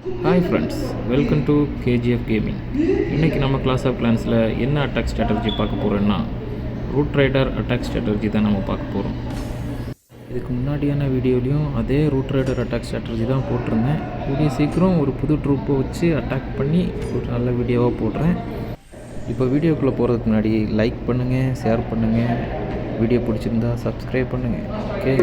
Hi friends, welcome to KGF gaming. இன்றைக்கி நம்ம class of கிளான்ஸில் என்ன அட்டாக் ஸ்ட்ராட்டஜி பார்க்க போகிறோன்னா ரூட் ரைடர் அட்டாக் ஸ்ட்ராட்டஜி தான் நம்ம பார்க்க போகிறோம். இதுக்கு முன்னாடியான வீடியோலையும் அதே ரூட் ரைடர் அட்டாக் ஸ்ட்ராட்டஜி தான் போட்டிருந்தேன். கூடிய சீக்கிரம் ஒரு புது ட்ரூப்பை வச்சு அட்டாக் பண்ணி ஒரு நல்ல வீடியோவாக போடுறேன். இப்போ வீடியோக்குள்ளே போகிறதுக்கு முன்னாடி லைக் பண்ணுங்கள், ஷேர் பண்ணுங்கள், வீடியோ பிடிச்சிருந்தா சப்ஸ்கிரைப் பண்ணுங்கள். ஓகே,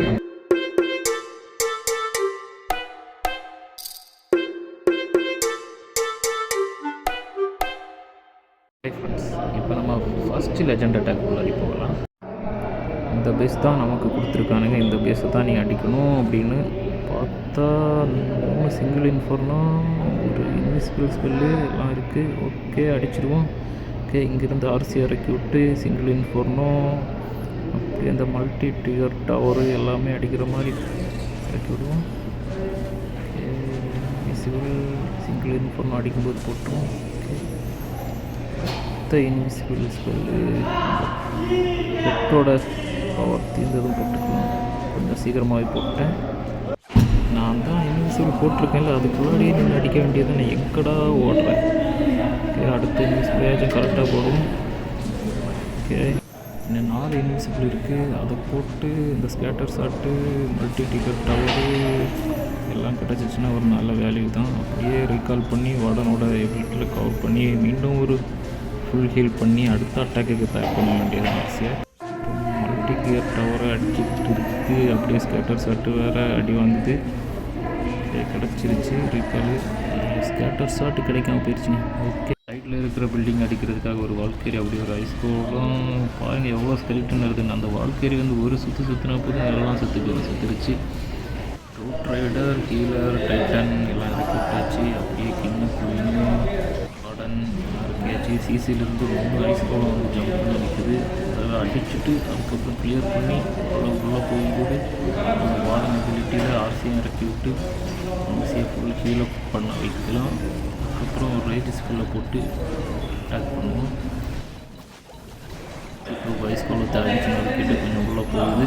இப்போ நம்ம ஃபஸ்ட்டு லெஜண்ட் அட்டாக் உள்ளாடி போகலாம். இந்த பேஸ் தான் நமக்கு கொடுத்துருக்கானுங்க, இந்த பேஸை தான் நீ அடிக்கணும் அப்படின்னு பார்த்தா 3 சிங்கிள் இன்ஃபோர்னா ஒரு இன்விசிபிள் ஸ்பெல்லு எல்லாம் இருக்குது. ஓகே, அடிச்சிடுவோம். ஓகே, இங்கேருந்து ஆர்சி இறக்கி விட்டு சிங்கிள் இன்ஃபோர்னோ அப்படி அந்த மல்டி டிகர் டவரு எல்லாமே அடிக்கிற மாதிரி இறக்கி விடுவோம். ஓகே, இன்விசிபிள் சிங்கிள் இன்ஃபோர்னோ அடிக்கும்போது போட்டுருவோம். இன்விசிபிள் ஸ்பெல்லு பெட்டோட பவர் தீர்ந்ததும் போட்டுக்கலாம். கொஞ்சம் சீக்கிரமாகவே போட்டேன். நான் தான் இன்விசிபிள் போட்டிருக்கேன்ல, அதுக்குள்ளாடியே நீங்கள் அடிக்க வேண்டியது நான் எங்கடா ஓடுறேன். ஓகே, அடுத்த இன்விசிபிளாச்சும் கரெக்டாக போடுவோம். ஓகே, இன்னும் 4 இன்விசிபிள் இருக்குது. அதை போட்டு இந்த scatter shot multi ticket tower எல்லாம் கிடச்சிச்சின்னா ஒரு நல்ல வேல்யூ தான். அப்படியே ரீகால் பண்ணி வார்டனோட எபிலிட்டியில் கவர் பண்ணி மீண்டும் ஒரு ஃபுல் ஹீல் பண்ணி அடுத்த அட்டாக்குக்கு பேக் பண்ண வேண்டியது ஆசையாக. மல்டி கியர் டவரை அடிச்சுட்டு இருக்குது. அப்படியே ஸ்கேட்டர் ஷாட்டு வேறு அடி வாங்குது. கிடச்சிருச்சு ரீகாலு. ஸ்கேட்டர் ஷாட்டு கிடைக்காம போயிடுச்சுங்க. ஓகே, சைடில் இருக்கிற பில்டிங் அடிக்கிறதுக்காக ஒரு வால்கேரி அப்படி ஒரு ஐஸ்கோலும் பாருங்கள் எவ்வளோ ஸ்கெலிட்டன் இருக்குதுன்னு. அந்த வால்கேரி வந்து ஒரு சுற்றினா போதும் எல்லாம் செத்துருச்சு. ரூட் ரைடர், ஹீலர், டைட்டன் எல்லாம் இறக்கி விட்டாச்சு. அப்படியே கிங்கு குயின்னு வார்டன் இருக்காச்சு. சிசிலேருந்து ரொம்ப ஐஸ்கோலம் வந்து ஜம்ப் பண்ணி நிற்குது. அதை அடிச்சுட்டு அதுக்கப்புறம் கிளியர் பண்ணி உள்ளே போகும்போது வார்டன் எபிலிட்டியில் ஆர்சியை இறக்கி விட்டு ஆர்சியை ஃபுல் ஹீல் பண்ண வைக்கலாம். அதுக்கப்புறம் ஒரு ரைட் ஸ்கில்லை போட்டு அட்டாக் பண்ணுவோம். இப்போ ஐஸ்கோலத்தை அடிச்சுக்கிட்டு கொஞ்சம் உள்ளே போகுது.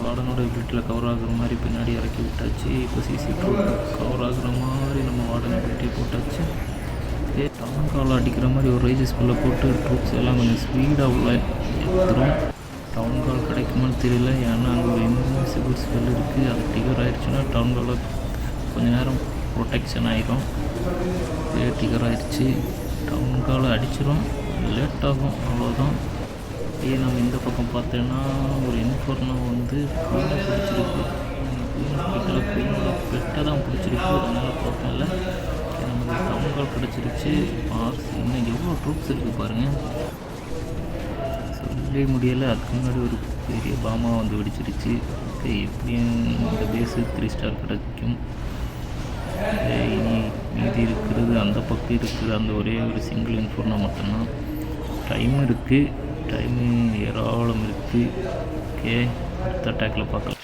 வார்டனோட எபிலிட்டியில் கவர் ஆகுற மாதிரி பின்னாடி இறக்கி விட்டாச்சு. இப்போ சிசி ட்ரூப் கவர் ஆகுற மாதிரி நம்ம வார்டன் எபிலிட்டியை போட்டாச்சு. டவுன் கால் அடிக்கிற மாதிரி ஒரு ரைஜஸ் ஸ்பெல்லை போட்டு ட்ரூப்ஸ் எல்லாம் கொஞ்சம் ஸ்பீடாக உள்ள எடுத்துரும். டவுன் கால் கிடைக்குமான்னு தெரியல, ஏன்னா அங்கே ஒரு இன்விசிபிள் ஸ்பெல் இருக்குது. அது டிகர் ஆகிடுச்சுன்னா டவுன் காலில் கொஞ்சம் நேரம் ப்ரொடெக்ஷன் ஆகிடும். டிகர் ஆகிடுச்சு, டவுன் காலை அடிச்சிடும், லேட் ஆகும், அவ்வளோதான். அப்படியே நம்ம இந்த பக்கம் பார்த்தோன்னா ஒரு இன்ஃபோர்னா வந்து குயினை பிடிச்சிருக்கு. குயினோட பெட்டை தான் பிடிச்சிருக்கு, அதனால் பார்க்கல. நமக்கு டவுன் கால் கிடச்சிருச்சு. ஆர்சி இன்னும் எவ்வளோ ட்ரூப்ஸ் இருக்குது பாருங்கள், சொல்லவே முடியலை. அதுக்கு முன்னாடி ஒரு பெரிய பாமா வந்து வெடிச்சிருச்சு. ஓகே, எப்படியும் இந்த பேஸு 3 ஸ்டார் கிடைக்கும். இனி மீதி இருக்கிறது அந்த பக்கம் இருக்குது அந்த ஒரே ஒரு சிங்கிள் இன்ஃபோர்னா மட்டும்தான். டைமும் இருக்குது, டைமு ஏராளம் இருக்குது. ஓகே, அடுத்த அட்டாக்கில் பார்க்கலாம்.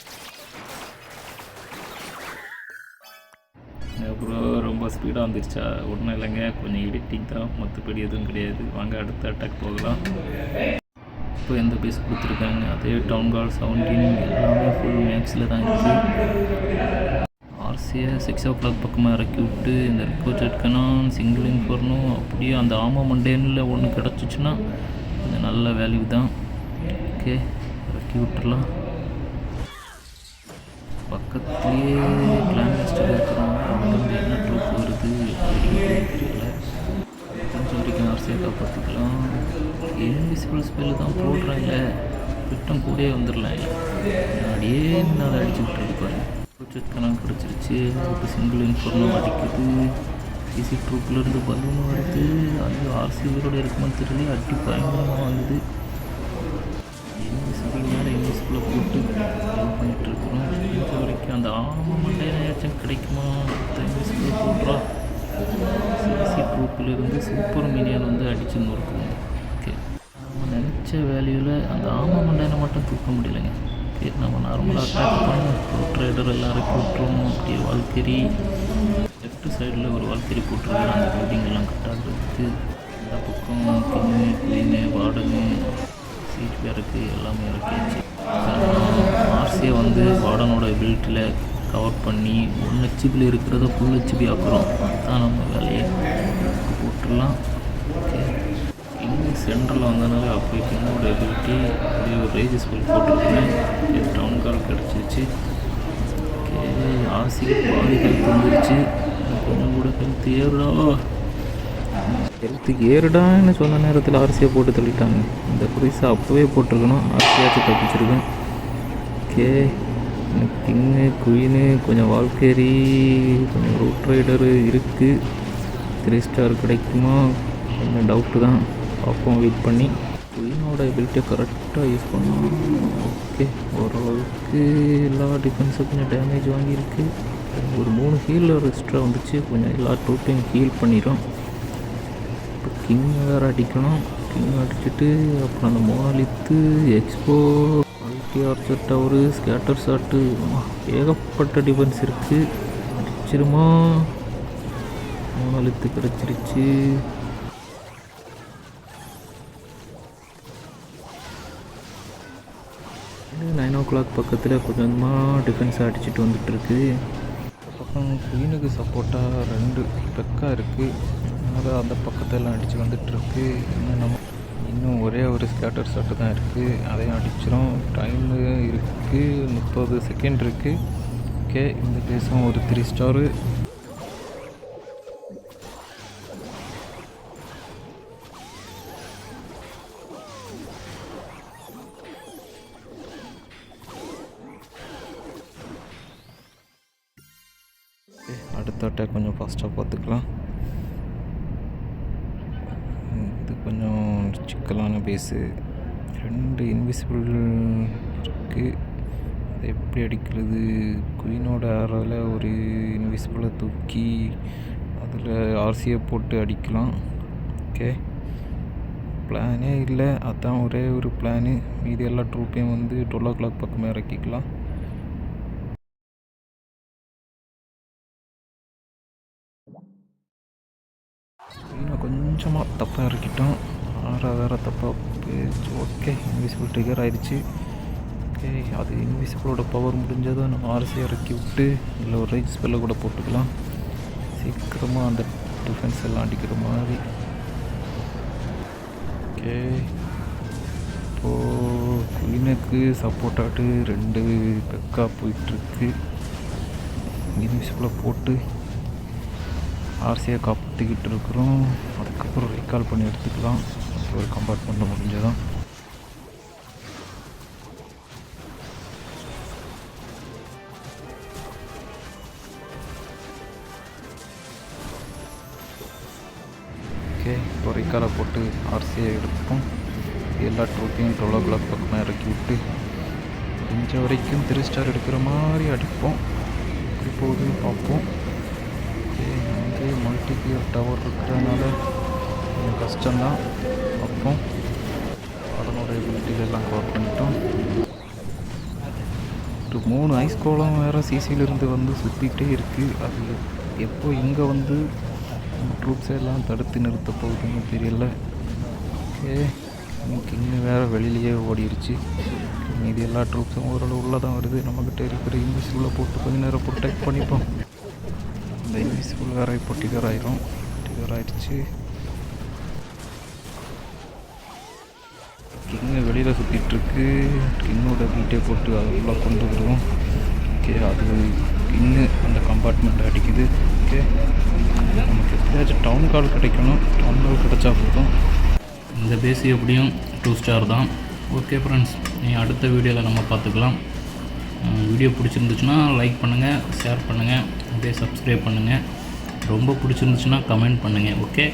அப்புறம் ரொம்ப ஸ்பீடாக வந்துருச்சா? ஒன்றும் இல்லைங்க, கொஞ்சம் எடிட்டிங் தான், மற்றபடி எதுவும் கிடையாது. வாங்க அடுத்த அட்டாக் போகலாம். இப்போ எந்த பேஸ் கொடுத்துருக்காங்க அதே டவுன் கால் 17 எல்லாமே ஃபுல் மேக்ஸில் தான் இருக்குது. ஆர்சியை 6 o'clock பக்கமாக இறக்கி விட்டு இந்த ரிக்கோச்சட் கனான் சிங்கிள் இன்ஃபோர்னும் அப்படியே அந்த ஆமா மண்டேனில் ஒன்று கிடச்சிச்சின்னா கொஞ்சம் நல்ல வேல்யூ தான். ஓகே, இறக்கி விட்டுடலாம். பக்கத்துலேயே பிளான் லிஸ்ட்டில் இருக்கிறாங்க. அங்கேருந்து என்ன ட்ரூப் வருது தெரியல. கொஞ்சம் வரைக்கும் ஆர்சியை காப்பாற்றிக்கலாம். இன்விசிபிள் ஸ்பெல்லு தான் போடுறாங்க, பிட்டம் கூடயே வந்துடலாம். அப்படியே என்னால் அடிச்சு விட்டுறது பாருங்க. ப்ரொஜெக்ட்கெல்லாம் கிடச்சிருச்சு. இப்போ சிங்கிள் இன்ஃபோர்னோ அடிக்குது. சிசி ட்ரூப்லேருந்து பலூன் வருது. அது ஆர்சி உயிரோடு இருக்குமான்னு தெரியல, அடி பயங்கரமாக வந்தது. இன்விசிபிள் மேலே இன்விசிபிளை போட்டு பண்ணிகிட்ருக்குறோம். இது வரைக்கும் அந்த ஆமாம் மண்டையாச்சும் கிடைக்குமா? இன்விசிபிளை போடுறா. சிசி ட்ரூப்பிலிருந்து சூப்பர் மினியன் வந்து அடித்து நொறுக்கணும். ஓகே, நம்ம நினச்ச வேல்யூவில் அந்த ஆமாம் மண்டையனை மட்டும் தூக்க முடியலைங்க. ஓகே, நம்ம நார்மலாக அட்டாக் பண்ணி ரூட் ரைடர் எல்லாரும் போட்டுருவோம். அப்படியே வால்கேரி லெஃப்ட் சைடில் ஒரு வால்கேரி போட்டுருக்கோம். அந்த பில்டிங் எல்லாம் கட் ஆகிறதுக்கு இந்த பக்கம் கிங்கு குயினு வார்டனு சீட் இருக்குது, எல்லாமே இறக்கிடுச்சு. ஆர்சியை வந்து வார்டனோட எபிலிட்டியில் கவர் பண்ணி 1 ஹெச்பியில் இருக்கிறத ஃபுல் ஹெச்பி ஆக்குறோம். அதுதான் நம்ம வேலையை போட்டுடலாம். ஓகே, கிங் சென்டரில் வந்ததுனால அப்படியே கிங்கோட எபிலிட்டி அப்படியே ஒரு ரேஜஸ் பில் போட்டுருக்கேன். டவுன் கால் கிடச்சிருச்சு. ஓகே, ஆர்சிக்கு பாதி ஹெல்த் வந்துருச்சு. கொஞ்சம் கூட ஹெல்த் ஏறுடான்னு சொன்ன நேரத்தில் ஆர்சியை போட்டு தள்ளிட்டாங்க. இந்த குரீஸை அப்போவே போட்டிருக்கணும், ஆர்சியாச்சும் தப்பிச்சிருக்கேன். ஓகே, கிங்கு குயினு கொஞ்சம் வால்கேரி கொஞ்சம் ரூட் ரைடரு இருக்குது. 3 ஸ்டார் கிடைக்குமா கொஞ்சம் டவுட்டு தான், பார்ப்போம் வெயிட் பண்ணி. குயினோட எபிலிட்டியை கரெக்டாக யூஸ் பண்ணோம். ஓகே, ஓரளவுக்கு எல்லா டிஃபென்ஸும் கொஞ்சம் டேமேஜ் வாங்கியிருக்கு. ஒரு 3 ஹீலர் எக்ஸ்ட்ரா வந்துச்சு, கொஞ்சம் எல்லா டூட்டையும் ஹீல் பண்ணிடும். இப்போ கிங் வேறு அடிக்கணும். கிங் அடிச்சுட்டு அப்புறம் அந்த monolith xbow archer tower scatter shot ஏகப்பட்ட டிஃபென்ஸ் இருக்குது. அடிச்சிருமா? மோனாலித்து கிடச்சிருச்சு. இன்னும் 9 o'clock பக்கத்தில் கொஞ்சமாக டிஃபென்ஸை அடிச்சுட்டு வந்துட்டுருக்கு. பக்கம் குயினுக்கு சப்போர்ட்டாக 2 பெக்கா இருக்குது, அதனால் அந்த பக்கத்தெல்லாம் அடித்து வந்துட்டுருக்கு. இன்னும் ஒரே ஒரு ஸ்கேட்டர் ஷாட்டு தான் இருக்குது, அதையும் அடிச்சிடும். டைமு இருக்குது, 30 செகண்ட் இருக்குது. ஓகே, இந்த பேஸும் ஒரு 3 ஸ்டாரு. அடுத்த அட்டாக் கொஞ்சம் ஃபாஸ்ட்டாக பார்த்துக்கலாம். இது கொஞ்சம் சிக்கலான பேஸு. 2 இன்விசிபிள் இருக்குது, அதை எப்படி அடிக்கிறது? குயினோட ஆரால் ஒரு இன்விசிபிளை தூக்கி அதில் ஆர்சியை போட்டு அடிக்கலாம். ஓகே, பிளானே இல்லை, அதுதான் ஒரே ஒரு பிளானு. மீதி எல்லா ட்ரூப்பையும் வந்து 12 o'clock பக்கமே இறக்கிக்கலாம். கொஞ்சமாக தப்பாக இறக்கிட்டோம், 6 தப்பாக போயிடுச்சு. ஓகே, இன்விசிபிள் ட்ரிகர் ஆயிடுச்சு. ஓகே, அது இன்விசிபிளோட பவர் முடிஞ்சதும் நம்ம ஆர்சி இறக்கி விட்டு இல்லை ஒரு ரைட் ஸ்பெல்லை கூட போட்டுக்கலாம். சீக்கிரமாக அந்த டிஃபென்ஸ் எல்லாம் அடிக்கிற மாதிரி. ஓகே, இப்போது குயினுக்கு சப்போர்ட் ஆகிட்டு 2 பெக்கா போயிட்டுருக்கு. இன்விசிபிளை போட்டு ஆர்சியை காப்பாற்றிக்கிட்டு இருக்கிறோம். அதுக்கப்புறம் ரீகால் பண்ணி எடுத்துக்கலாம். ஒரு கம்பார்ட்மெண்ட்டை முடிஞ்சதான். ஓகே, இப்போ ரீகாலை போட்டு ஆர்சியை எடுப்போம். எல்லா ட்ரூப்பையும் 12 o'clock பக்கமாக இறக்கி விட்டு முடிஞ்ச வரைக்கும் 3 ஸ்டார் எடுக்கிற மாதிரி அடிப்போம். இப்படி போகுதுன்னு பார்ப்போம். மல்டி கியர் டவர் இருக்கிறதுனால கொஞ்சம் கஷ்டம்தான். அப்போ அதனோட எபிலிட்டிகளெல்லாம் கவர் பண்ணிட்டோம். 3 ஐஸ் கோலம் வேறு சிசியிலிருந்து வந்து சுற்றிக்கிட்டே இருக்குது. அது எப்போ இங்கே வந்து ட்ரூப்ஸ் எல்லாம் தடுத்து நிறுத்த போகுதுன்னு தெரியல. ஓகே, கிங்கு வேறு வெளியிலேயே ஓடிடுச்சு. மீதி எல்லா ட்ரூப்ஸும் ஓரளவு உள்ளே தான் வருது. நம்மக்கிட்ட இருக்கிற இன்விசிபிளை போட்டு கொஞ்சம் நேரம் ப்ரொடெக்ட் பண்ணிப்போம். இந்த இன்விசிபிள் வேறு இப்போ டிகர் ஆயிடுச்சு. கிங்கு வெளியில் சுற்றிட்டுருக்கு. கிங்கோட வீட்டை போட்டு அதுக்குள்ளே கொண்டு வருவோம். ஓகே, அது கிங்கு அந்த கம்பார்ட்மெண்ட்டை அடிக்குது. ஓகே, நமக்கு எப்படியாச்சும் டவுன் கால் கிடைக்கணும். டவுன் கால் கிடைச்சா போதும். இந்த பேஸ் எப்படியும் 2 ஸ்டார் தான். ஓகே ஃப்ரெண்ட்ஸ், அடுத்த வீடியோவில் நம்ம பார்த்துக்கலாம். வீடியோ பிடிச்சிருந்துச்சுன்னா லைக் பண்ணுங்கள், ஷேர் பண்ணுங்கள், அப்படியே சப்ஸ்கிரைப் பண்ணுங்கள். ரொம்ப பிடிச்சிருந்துச்சுன்னா கமெண்ட் பண்ணுங்கள். ஓகே.